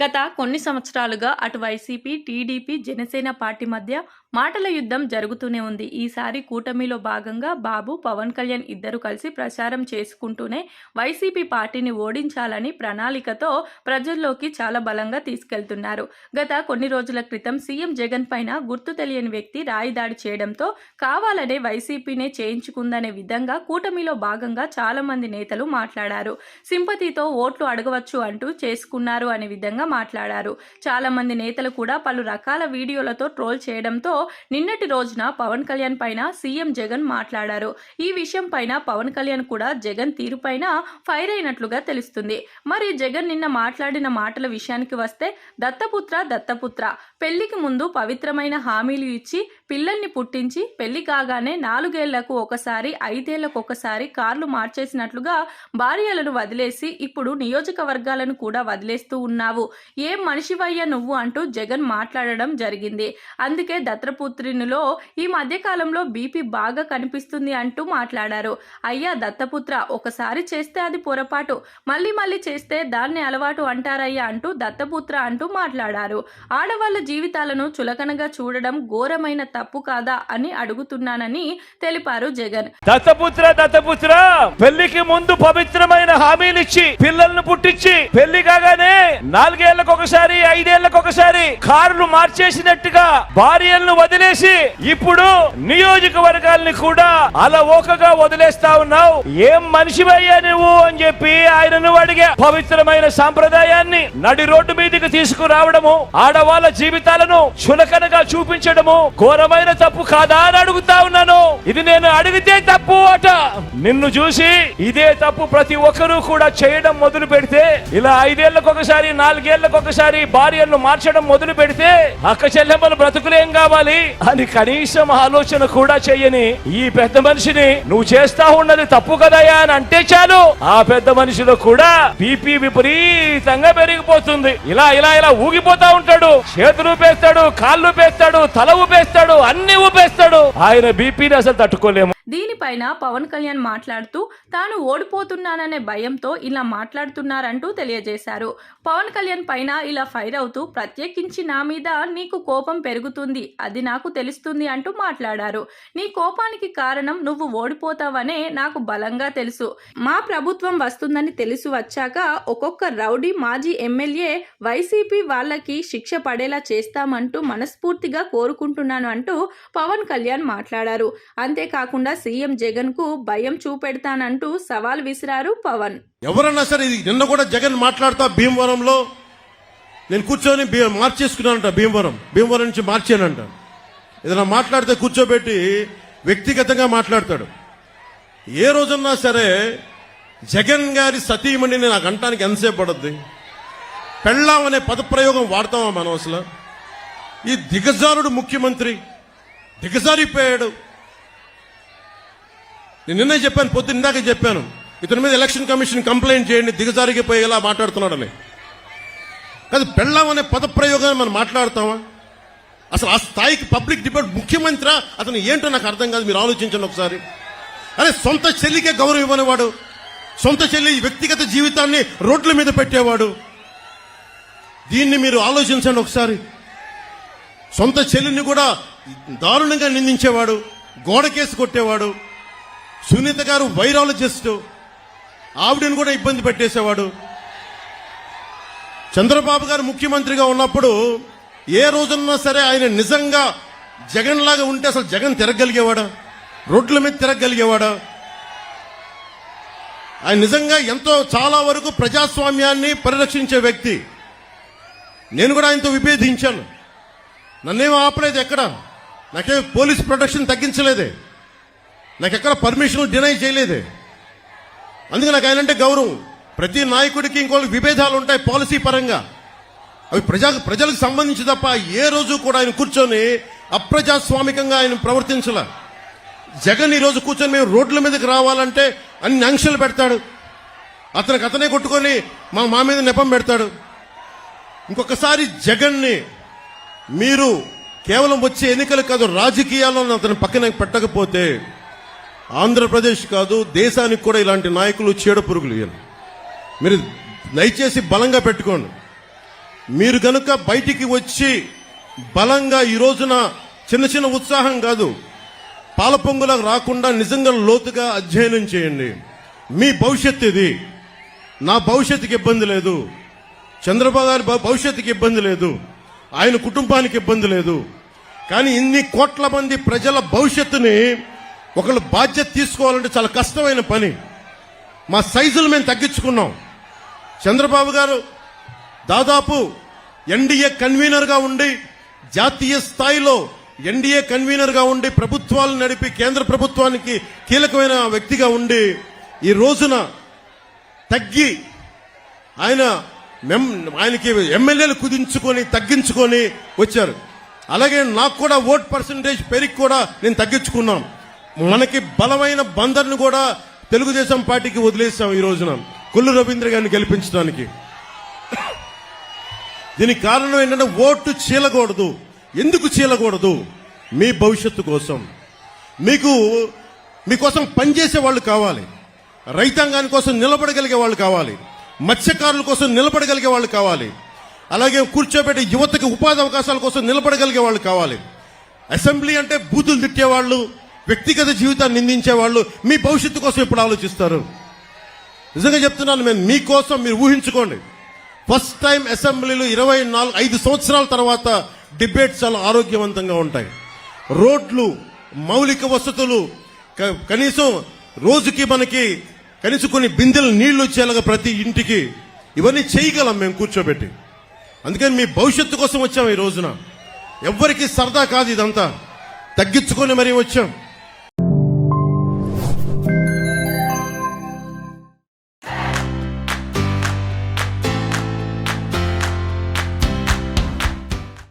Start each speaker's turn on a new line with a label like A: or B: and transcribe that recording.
A: గత కొన్ని సంవత్సరాలుగా అటు వైసీపీ, టీడీపీ, జనసేన పార్టీ మధ్య మాటల యుద్ధం జరుగుతూనే ఉంది. ఈసారి కూటమిలో భాగంగా బాబు, పవన్ కళ్యాణ్ ఇద్దరు కలిసి ప్రచారం చేసుకుంటూనే వైసీపీ పార్టీని ఓడించాలని ప్రణాళికతో ప్రజల్లోకి చాలా బలంగా తీసుకెళ్తున్నారు. గత కొన్ని రోజుల క్రితం సీఎం జగన్ పైన గుర్తు తెలియని వ్యక్తి రాయి దాడి చేయడంతో కావాలనే వైసీపీనే చేయించుకుందనే విధంగా కూటమిలో భాగంగా చాలా మంది నేతలు మాట్లాడారు. సింపతితో ఓట్లు అడగవచ్చు అంటూ చేసుకున్నారు అనే విధంగా మాట్లాడారు. చాలా మంది నేతలు కూడా పలు రకాల వీడియోలతో ట్రోల్ చేయడంతో నిన్నటి రోజున పవన్ కళ్యాణ్ పైన సీఎం జగన్ మాట్లాడారు. ఈ విషయం పైన పవన్ కళ్యాణ్ కూడా జగన్ తీరు పైన ఫైర్ అయినట్లుగా తెలుస్తుంది. మరి జగన్ నిన్న మాట్లాడిన మాటల విషయానికి వస్తే దత్తపుత్ర పెళ్లికి ముందు పవిత్రమైన హామీలు ఇచ్చి పిల్లల్ని పుట్టించి పెళ్లి కాగానే 4 ఏళ్లకు ఒకసారి 5 ఏళ్లకు ఒకసారి కార్లు మార్చేసినట్లుగా భార్యలను వదిలేసి ఇప్పుడు నియోజకవర్గాలను కూడా వదిలేస్తూ ఉన్నావు, ఏం మనిషివయ్యా నువ్వు అంటూ జగన్ మాట్లాడడం జరిగింది. అందుకే దత్తపుత్రునిలో ఈ మధ్య కాలంలో బీపీ బాగా కనిపిస్తుంది అంటూ మాట్లాడారు. అయ్యా దత్తపుత్ర, ఒకసారి చేస్తే అది పొరపాటు, మళ్ళీ చేస్తే దాన్ని అలవాటు అంటారయ్యా అంటూ దత్తపుత్ర అంటూ మాట్లాడారు. ఆడవాళ్ళ జీవితాలను చులకనగా చూడడం ఘోరమైన తప్పు కాదా అని అడుగుతున్నానని తెలిపారు జగన్.
B: దత్తపుత్ర పెళ్లికి ముందు పవిత్రమైన హామీలు ఇచ్చి పిల్లలను పుట్టించి పెళ్లి కాగానే 4 ఏళ్లకు ఒకసారి 5 ఏళ్లకు ఒకసారి కార్లు మార్చేసినట్టుగా భార్యలను వదిలేసి ఇప్పుడు నియోజకవర్గాల్ని కూడా అలవోకగా వదిలేస్తా ఉన్నావు, ఏం మనిషివయ్యా నువ్వు అని చెప్పి ఆయనను అడిగా. పవిత్రమైన సాంప్రదాయాన్ని నడి రోడ్డు మీదకి తీసుకురావడము, ఆడవాళ్ళ జీవితాలను చులకనగా చూపించడము ఘోరమైన తప్పు కాదా అని అడుగుతా ఉన్నాను. ఇది నేను అడిగితే తప్పు అట. నిన్ను చూసి ఇదే తప్పు ప్రతి ఒక్కరూ కూడా చేయడం మొదలు పెడితే, ఇలా 5 ఏళ్లకు ఒకసారి 4 ఏళ్లకు ఒకసారి భార్యలను మార్చడం మొదలు పెడితే అక్క చెల్లెమ్మల బ్రతుకులేం కావాలి అని కనీసం ఆలోచన కూడా చెయ్యని ఈ పెద్ద మనిషిని నువ్వు చేస్తా ఉన్నది తప్పు కదయా అని అంటే చాలు, ఆ పెద్ద మనిషిలో కూడా బీపీ విపరీతంగా పెరిగిపోతుంది. ఇలా ఊగిపోతా ఉంటాడు, చేతులు ఊపేస్తాడు, కాళ్ళు ఊపేస్తాడు, తల ఊపేస్తాడు, అన్ని ఊపేస్తాడు. ఆయన బీపీని అసలు తట్టుకోలేము.
A: దీనిపైన పవన్ కళ్యాణ్ మాట్లాడుతూ తాను ఓడిపోతున్నాననే భయంతో ఇలా మాట్లాడుతున్నారంటూ తెలియజేశారు. పవన్ కళ్యాణ్ పైన ఇలా ఫైర్ అవుతూ ప్రత్యేకించి నా మీద నీకు కోపం పెరుగుతుంది, అది నాకు తెలుస్తుంది అంటూ మాట్లాడారు. నీ కోపానికి కారణం నువ్వు ఓడిపోతావనే నాకు బలంగా తెలుసు. మా ప్రభుత్వం వస్తుందని తెలిసి వచ్చాక ఒక్కొక్క రౌడీ మాజీ ఎమ్మెల్యే వైసీపీ వాళ్ళకి శిక్ష పడేలా చేస్తామంటూ మనస్ఫూర్తిగా కోరుకుంటున్నాను అంటూ పవన్ కళ్యాణ్ మాట్లాడారు. అంతేకాకుండా సీఎం జగన్ కు భయం చూపెడతానంటూ సవాల్ విసిరారు పవన్.
C: ఎవరన్నా సరే, నిన్న కూడా జగన్ మాట్లాడుతా భీమవరంలో నేను కూర్చొని మార్చేసుకున్నానంట, భీమవరం నుంచి మార్చానంట. ఏదైనా మాట్లాడితే కూర్చోబెట్టి వ్యక్తిగతంగా మాట్లాడతాడు. ఏ రోజన్నా సరే జగన్ గారి సతీమణిని నాకు అంటానికి ఎంతసేపు పడుద్ది? పెళ్ళాం అనే పదప్రయోగం వాడతామా మనం అసలు? ఈ దిగజారుడు ముఖ్యమంత్రి దిగజారిపోయాడు. నేను నిన్నే చెప్పాను, ఇందాకే చెప్పాను, ఇతని మీద ఎలక్షన్ కమిషన్ కంప్లైంట్ చేయండి, దిగజారిపోయేలా మాట్లాడుతున్నాడని. కాదు, పెళ్ళాం అనే పదప్రయోగాన్ని మనం మాట్లాడతామా? అసలు ఆ స్థాయికి పబ్లిక్ డిబేట్ ముఖ్యమంత్రి అతను ఏంటో నాకు అర్థం కాదు. మీరు ఆలోచించండి ఒకసారి. అరే, సొంత చెల్లికే గౌరవం ఇవ్వనివాడు, సొంత చెల్లి వ్యక్తిగత జీవితాన్ని రోడ్ల మీద పెట్టేవాడు. దీన్ని మీరు ఆలోచించండి ఒకసారి. సొంత చెల్లిని కూడా దారుణంగా నిందించేవాడు, గోడకేసి కొట్టేవాడు. సునీత గారు వైరాలజిస్ట్, ఆవిడని కూడా ఇబ్బంది పెట్టేసేవాడు. చంద్రబాబు గారు ముఖ్యమంత్రిగా ఉన్నప్పుడు ఏ రోజున్నా సరే ఆయన నిజంగా జగన్ లాగా ఉంటే అసలు జగన్ తిరగలిగేవాడా? రోడ్ల మీద తిరగలిగేవాడా? ఆయన నిజంగా ఎంతో చాలా వరకు ప్రజాస్వామ్యాన్ని పరిరక్షించే వ్యక్తి. నేను కూడా ఆయనతో విభేదించాను. నన్నేమో ఆపలేదు, ఎక్కడ నాకే పోలీస్ ప్రొటెక్షన్ తగ్గించలేదే, నాకెక్కడ పర్మిషన్ డినై చేయలేదే. అందుకే నాకు ఆయనంటే గౌరవం. ప్రతి నాయకుడికి ఇంకోళ్ళకి విభేదాలు ఉంటాయి పాలసీ పరంగా, అవి ప్రజలకు సంబంధించి తప్ప ఏ రోజు కూడా ఆయన కూర్చొని అప్రజాస్వామికంగా ఆయన ప్రవర్తించలే. జగన్ ఈ రోజు కూర్చొని మేము రోడ్ల మీదకి రావాలంటే అన్ని ఆంక్షలు పెడతాడు, అతనే కొట్టుకొని మా మీద నెపం పెడతాడు. ఇంకొకసారి జగన్ని మీరు కేవలం వచ్చే ఎన్నికలు కాదు, రాజకీయాల్లో అతను పక్కన పెట్టకపోతే ఆంధ్రప్రదేశ్ కాదు దేశానికి కూడా ఇలాంటి నాయకులు చీడ పురుగులు. మీరు దయచేసి బలంగా పెట్టుకోండి. మీరు కనుక బయటికి వచ్చి బలంగా ఈ రోజున చిన్న చిన్న ఉత్సాహం కాదు, పాలపొంగులకు రాకుండా నిజంగా లోతుగా అధ్యయనం చేయండి. మీ భవిష్యత్తు ఇది. నా భవిష్యత్తుకి ఇబ్బంది లేదు, చంద్రబాబు గారి భవిష్యత్తుకి ఇబ్బంది లేదు, ఆయన కుటుంబానికి ఇబ్బంది లేదు. కానీ ఇన్ని కోట్ల మంది ప్రజల భవిష్యత్తుని ఒకళ్ళు బాధ్యత తీసుకోవాలంటే చాలా కష్టమైన పని. మా సైజులు మేము తగ్గించుకున్నాం. చంద్రబాబు గారు దాదాపు ఎన్డీఏ కన్వీనర్గా ఉండి, జాతీయ స్థాయిలో ఎన్డీఏ కన్వీనర్గా ఉండి ప్రభుత్వాలు నడిపి కేంద్ర ప్రభుత్వానికి కీలకమైన వ్యక్తిగా ఉండి ఈ రోజున తగ్గి ఆయనకి ఎమ్మెల్యేలు కుదించుకొని తగ్గించుకొని వచ్చారు. అలాగే నాకు కూడా ఓట్ పర్సంటేజ్ పెరిగి కూడా నేను తగ్గించుకున్నాం. మనకి బలమైన బందర్ను కూడా తెలుగుదేశం పార్టీకి వదిలేసాం ఈ రోజున కొల్లు రవీంద్ర గారిని గెలిపించడానికి. దీనికి కారణం ఏంటంటే ఓటు చీలకూడదు. ఎందుకు చీలకూడదు? మీ భవిష్యత్తు కోసం, మీకోసం పనిచేసే వాళ్ళు కావాలి, రైతాంగాని కోసం నిలబడగలిగే వాళ్ళు కావాలి, మత్స్యకారుల కోసం నిలబడగలిగే వాళ్ళు కావాలి, అలాగే కూర్చోబెట్టే యువతకి ఉపాధి అవకాశాల కోసం నిలబడగలిగే వాళ్ళు కావాలి. అసెంబ్లీ అంటే బూతులు తిట్టేవాళ్ళు, వ్యక్తిగత జీవితాన్ని నిందించేవాళ్ళు మీ భవిష్యత్తు కోసం ఎప్పుడు ఆలోచిస్తారు? నిజంగా చెప్తున్నాను, నేను మీకోసం మీరు ఊహించుకోండి. ఫస్ట్ టైం అసెంబ్లీలో 5 సంవత్సరాల తర్వాత డిబేట్స్ చాలా ఆరోగ్యవంతంగా ఉంటాయి. రోడ్లు, మౌలిక వసతులు, కనీసం రోజుకి మనకి కనీసం కొన్ని బిందెలు నీళ్లు వచ్చేలాగా ప్రతి ఇంటికి ఇవన్నీ చేయగలం మేము కూర్చోబెట్టి. అందుకని మీ భవిష్యత్తు కోసం వచ్చాం ఈ రోజున. ఎవ్వరికి సరదా కాదు, ఇదంతా తగ్గించుకొని మరీ వచ్చాం.